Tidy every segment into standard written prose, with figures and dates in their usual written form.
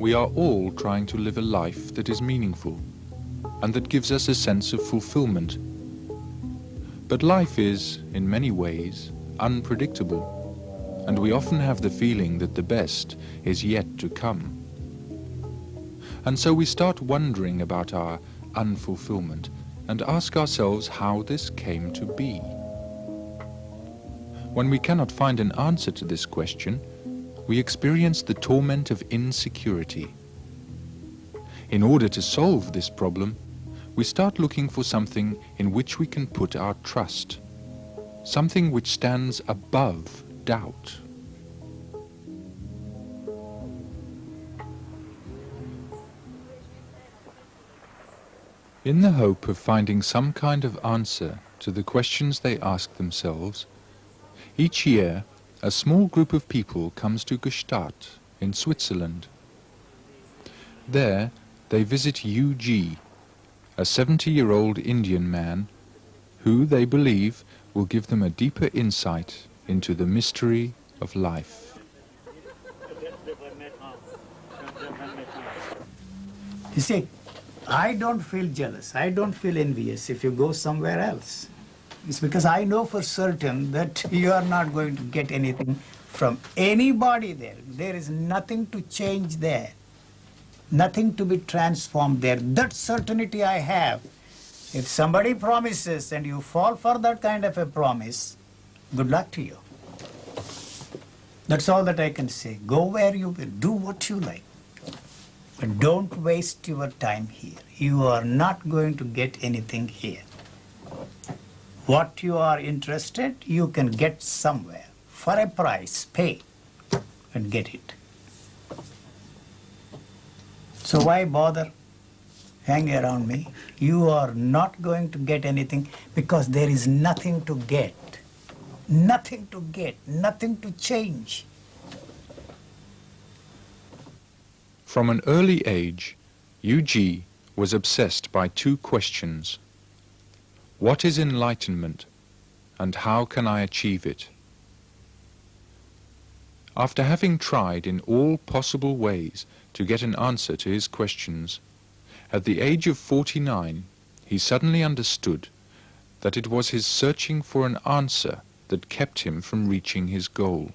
we are all trying to live a life that is meaningful and that gives us a sense of fulfillment. But life is, in many ways, unpredictable, and we often have the feeling that the best is yet to come. And so we start wondering about our unfulfillment and ask ourselves how this came to be. When we cannot find an answer to this question, we experience the torment of insecurity. In order to solve this problem, we start looking for something in which we can put our trust, something which stands above doubt. In the hope of finding some kind of answer to the questions they ask themselves, each year a small group of people comes to Gstaad in Switzerland. There they visit Yu-Ji, a 70-year-old Indian man who, they believe, will give them a deeper insight into the mystery of life. You see, I don't feel jealous, I don't feel envious if you go somewhere else. It's because I know for certain that you are not going to get anything from anybody there. There is nothing to change there, nothing to be transformed there. That certainty I have. If somebody promises and you fall for that kind of a promise, good luck to you. That's all that I can say. Go where you will, do what you like. But don't waste your time here. You are not going to get anything here. What you are interested, you can get somewhere. For a price, pay and get it. So why bother hanging around me? You are not going to get anything because there is nothing to get. Nothing to get, nothing to change. From an early age, Yu-Ji was obsessed by two questions. What is enlightenment, and how can I achieve it? After having tried in all possible ways to get an answer to his questions, at the age of 49, he suddenly understood that it was his searching for an answer that kept him from reaching his goal.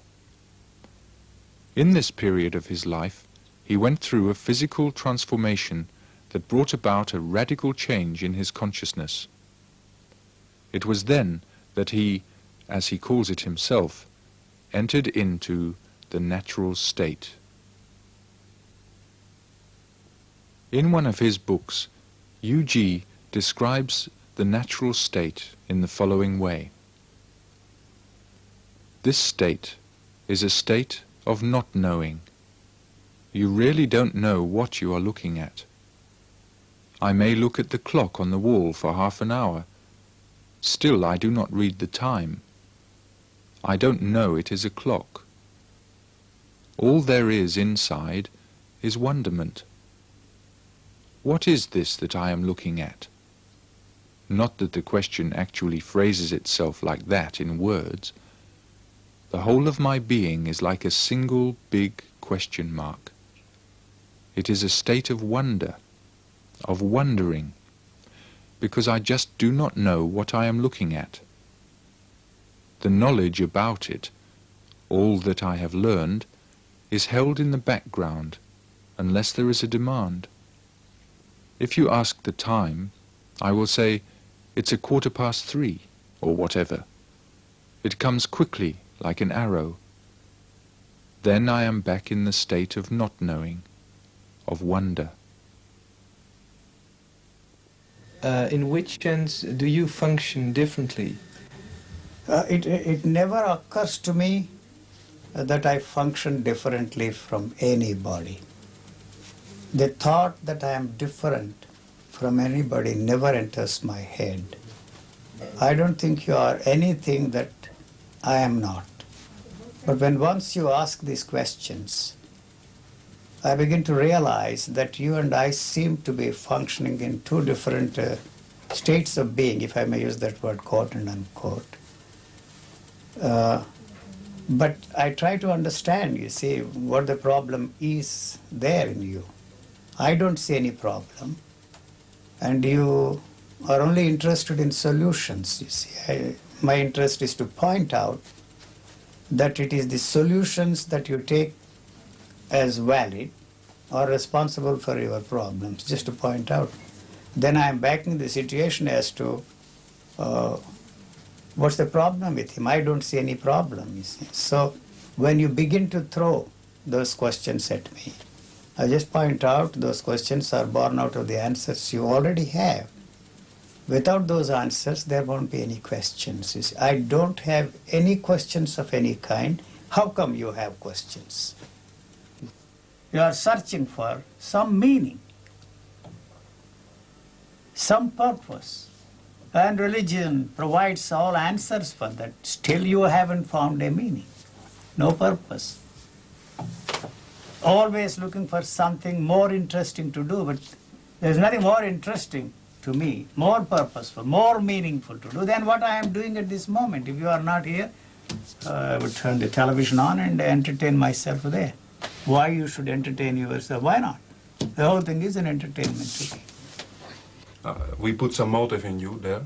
In this period of his life, he went through a physical transformation that brought about a radical change in his consciousness. It was then that he, as he calls it himself, entered into the natural state. In one of his books, Yu-Ji describes the natural state in the following way. This state is a state of not knowing. You really don't know what you are looking at. I may look at the clock on the wall for half an hour. Still, I do not read the time. I don't know it is a clock. All there is inside is wonderment. What is this that I am looking at? Not that the question actually phrases itself like that in words. The whole of my being is like a single big question mark. It is a state of wonder, of wondering, because I just do not know what I am looking at. The knowledge about it, all that I have learned, is held in the background unless there is a demand. If you ask the time, I will say, it's 3:15, or whatever. It comes quickly, like an arrow. Then I am back in the state of not knowing, of wonder. In which sense do you function differently? It never occurs to me that I function differently from anybody. The thought that I am different from anybody never enters my head. I don't think you are anything that I am not. But when once you ask these questions, I begin to realize that you and I seem to be functioning in two different states of being, if I may use that word, quote and unquote. But I try to understand, you see, what the problem is there in you. I don't see any problem, and you are only interested in solutions, you see. My interest is to point out that it is the solutions that you take as valid or responsible for your problems, just to point out. Then I am back in the situation as to what's the problem with him? I don't see any problem, you see. So when you begin to throw those questions at me, I just point out those questions are born out of the answers you already have. Without those answers, there won't be any questions. You see, I don't have any questions of any kind. How come you have questions? You are searching for some meaning, some purpose. And religion provides all answers for that. Still you haven't found a meaning, no purpose. Always looking for something more interesting to do, but there's nothing more interesting to me, more purposeful, more meaningful to do than what I am doing at this moment. If you are not here, I would turn the television on and entertain myself there. Why you should entertain yourself? Why not? The whole thing is an entertainment to me. We put some motive in you there,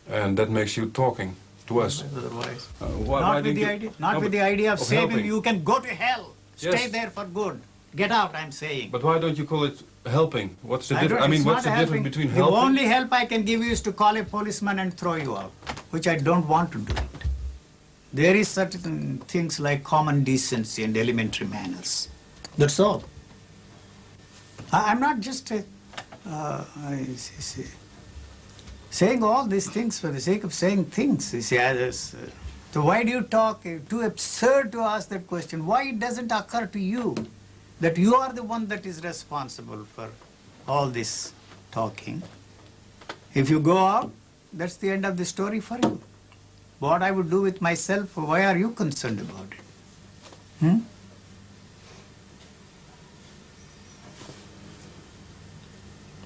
and that makes you talking to us. Otherwise, Why not with the idea of saving. helping. You can go to hell. Yes. Stay there for good. Get out, I'm saying. But why don't you call it helping? What's the I difference? don't- I mean, it's what's the not difference helping. between The helping? only help I can give you is to call a policeman and throw you out, which I don't want to do it. There is certain things like common decency and elementary manners. That's all. I'm not just saying all these things for the sake of saying things. You see, so why do you talk? Too absurd to ask that question. Why it doesn't occur to you that you are the one that is responsible for all this talking? If you go out, that's the end of the story for you. What I would do with myself, why are you concerned about it?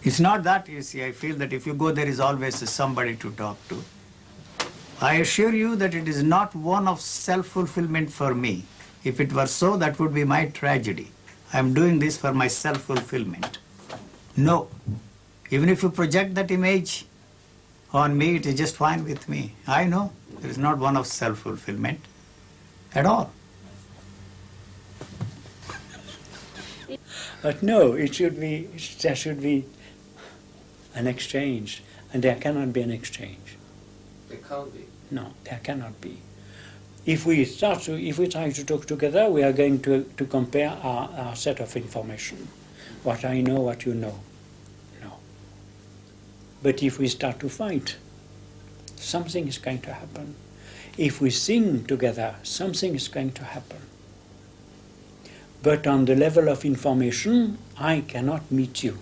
It's not that, you see. I feel that if you go, there is always somebody to talk to. I assure you that it is not one of self-fulfillment for me. If it were so, that would be my tragedy. I am doing this for my self-fulfillment. No. Even if you project that image on me, it is just fine with me. I know it is not one of self-fulfillment at all. But no, there should be an exchange, and there cannot be an exchange. There can't be. No, there cannot be. If we try to talk together, we are going to compare our set of information. What I know, what you know. No. But if we start to fight, something is going to happen. If we sing together, something is going to happen. But on the level of information, I cannot meet you,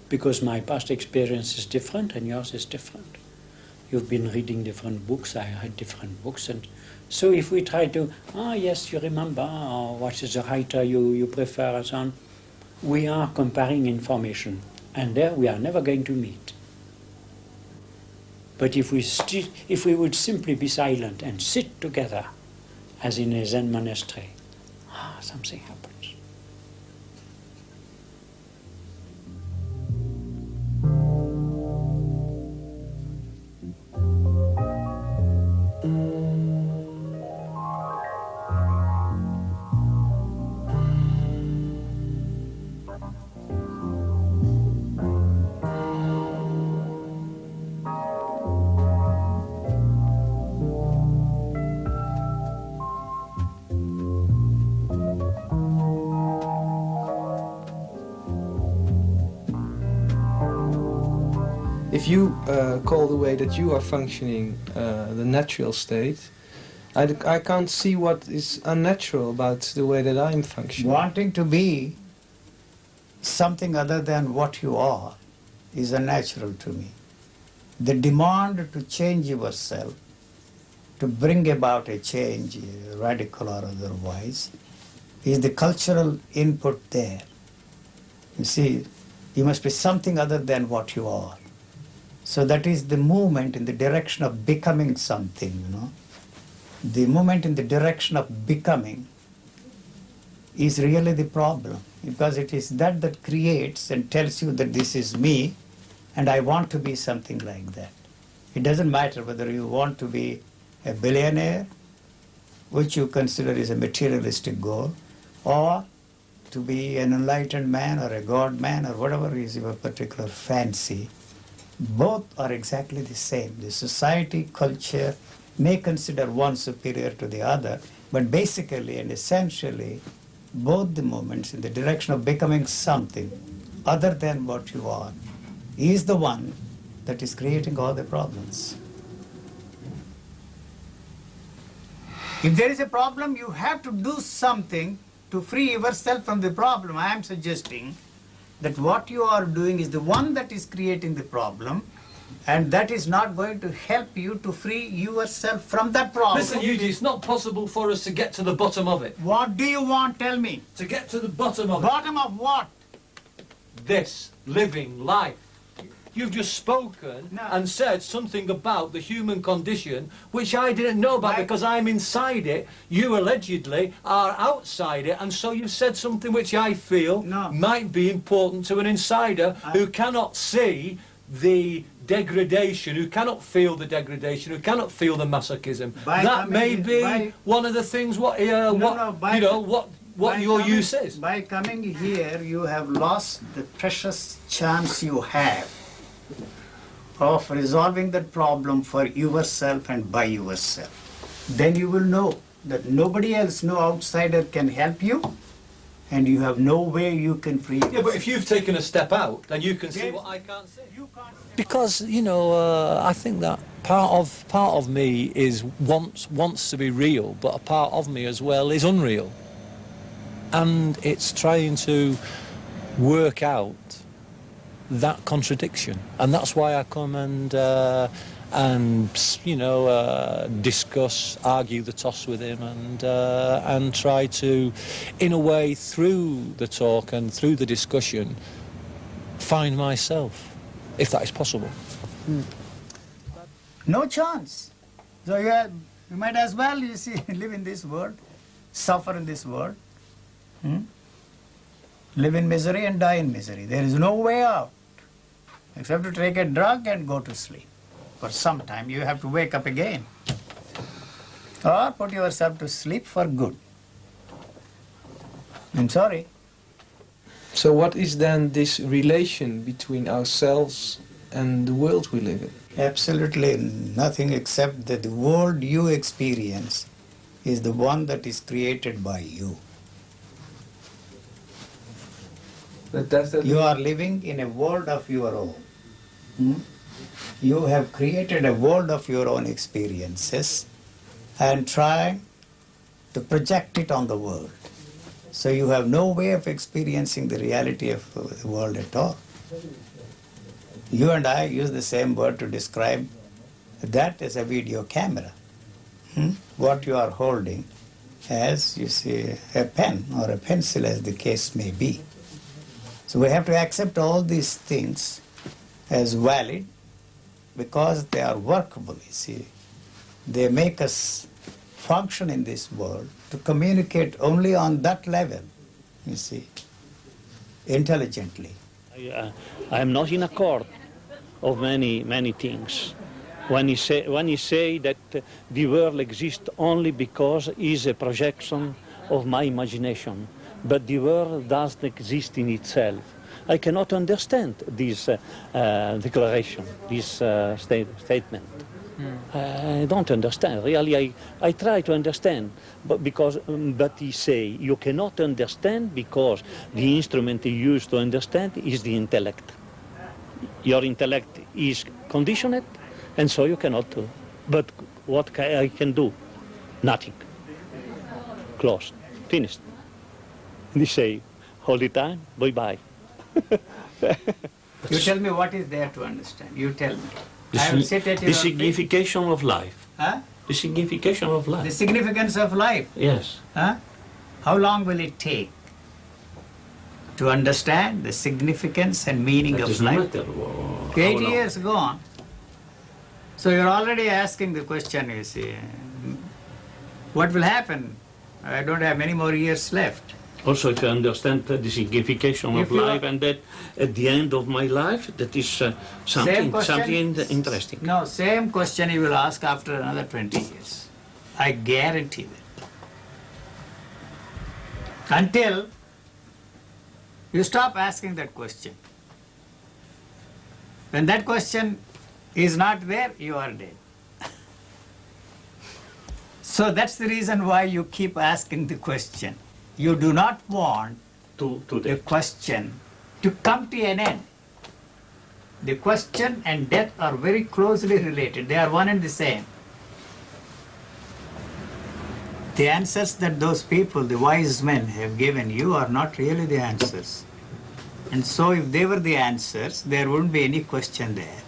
because my past experience is different and yours is different. You've been reading different books, I read different books, and so if we try to, yes, you remember, or what is the writer you prefer, and so on, we are comparing information, and there we are never going to meet. But if we would simply be silent and sit together, as in a Zen monastery, something happens. If you call the way that you are functioning the natural state, I can't see what is unnatural about the way that I'm functioning. Wanting to be something other than what you are is unnatural to me. The demand to change yourself, to bring about a change, radical or otherwise, is the cultural input there. You see, you must be something other than what you are. So that is the movement in the direction of becoming something, you know. the movement in the direction of becoming is really the problem, because it is that that creates and tells you that this is me and I want to be something like that. It doesn't matter whether you want to be a billionaire, which you consider is a materialistic goal, or to be an enlightened man or a God man or whatever is your particular fancy. Both are exactly the same. The society, culture may consider one superior to the other, but basically and essentially, both the movements in the direction of becoming something other than what you are is the one that is creating all the problems. If there is a problem, you have to do something to free yourself from the problem. I am suggesting that what you are doing is the one that is creating the problem, and that is not going to help you to free yourself from that problem. Listen, Eugene, it's not possible for us to get to the bottom of it. What do you want? Tell me. To get to the bottom of Bottom of what? this living life. You've just spoken No. and said something about the human condition, which I didn't know about because I'm inside it. You allegedly are outside it, and so you've said something which I feel might be important to an insider who cannot see the degradation, who cannot feel the degradation, who cannot feel the masochism. That may be one of the things what your use is. By coming here, you have lost the precious chance you have of resolving that problem for yourself and by yourself. Then you will know that nobody else, no outsider can help you, and you have no way you can free yourself. Yeah, but if you've taken a step out, then you can see what I can't see. Because I think that part of me is wants to be real, but a part of me as well is unreal, and it's trying to work out that contradiction, and that's why I come and discuss, argue the toss with him, and try to, in a way, through the talk and through the discussion, find myself, if that is possible. No chance. So you might as well, you see, live in this world, suffer in this world, live in misery and die in misery. There is no way out, except to take a drug and go to sleep. For some time you have to wake up again, or put yourself to sleep for good. I'm sorry. So what is then this relation between ourselves and the world we live in? Absolutely nothing, except that the world you experience is the one that is created by you. You are living in a world of your own. You have created a world of your own experiences and try to project it on the world. So you have no way of experiencing the reality of the world at all. You and I use the same word to describe that as a video camera. What you are holding as, you see, a pen or a pencil, as the case may be. So we have to accept all these things as valid because they are workable, you see. They make us function in this world to communicate only on that level, you see, intelligently. I am not in accord of many things. When you say that the world exists only because it is a projection of my imagination, but the world doesn't exist in itself. I cannot understand this declaration, this statement. I don't understand. Really, I try to understand, but he say you cannot understand because the instrument you use to understand is the intellect. Your intellect is conditioned, and so you cannot do. But what I can do? Nothing. Closed. Finished. They say all the time, bye-bye. You tell me what is there to understand. You tell me. I will sit at your the signification of life. Huh? The signification of life. The significance of life. Yes. Huh? How long will it take to understand the significance and meaning That of is life? no matter. 80 years gone. So you're already asking the question, you see. what will happen? I don't have many more years left. Also, if I understand the signification of life, and that at the end of my life, that is something interesting. No, same question you will ask after another 20 years. I guarantee it. Until you stop asking that question. When that question is not there, you are dead. So that's the reason why you keep asking the question. You do not want the question to come to an end. The question and death are very closely related. They are one and the same. The answers that those people, the wise men, have given you are not really the answers. And so if they were the answers, there wouldn't be any question there.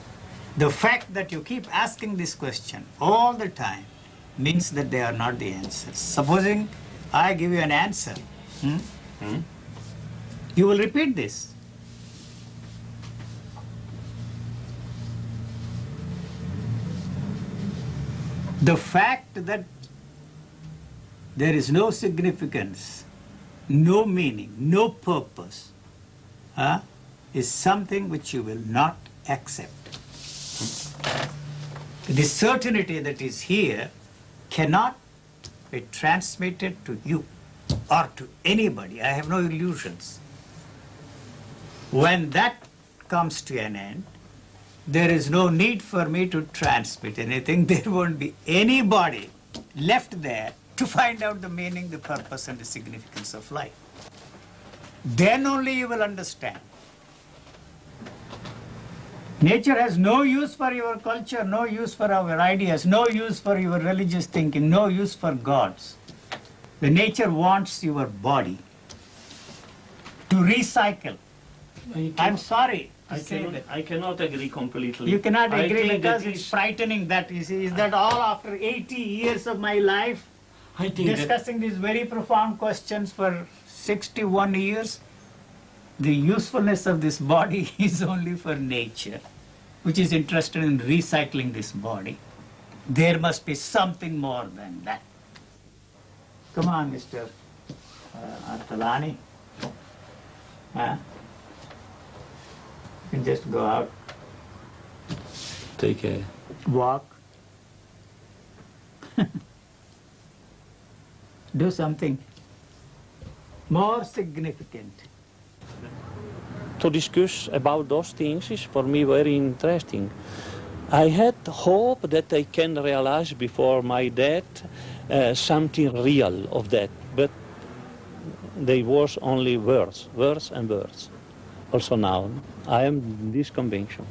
The fact that you keep asking this question all the time means that they are not the answers. Supposing I give you an answer, you will repeat this. The fact that there is no significance, no meaning, no purpose, is something which you will not accept. The certainty that is here cannot be transmitted to you or to anybody. I have no illusions. When that comes to an end, there is no need for me to transmit anything. There won't be anybody left there to find out the meaning, the purpose, and the significance of life. Then only you will understand. Nature has no use for your culture, no use for our ideas, no use for your religious thinking, no use for gods. The nature wants your body to recycle. I'm sorry to say that. I cannot agree completely. You cannot agree because it's frightening that, you see, is that all after 80 years of my life discussing these very profound questions for 61 years, the usefulness of this body is only for nature, which is interested in recycling this body. There must be something more than that. Come on, Mr. Naturalny. You can just go out. Take care. Walk. Do something more significant. To discuss about those things is for me very interesting. I had hope that I can realize before my death something real of that, but they was only words and words. Also now, I am in this conviction.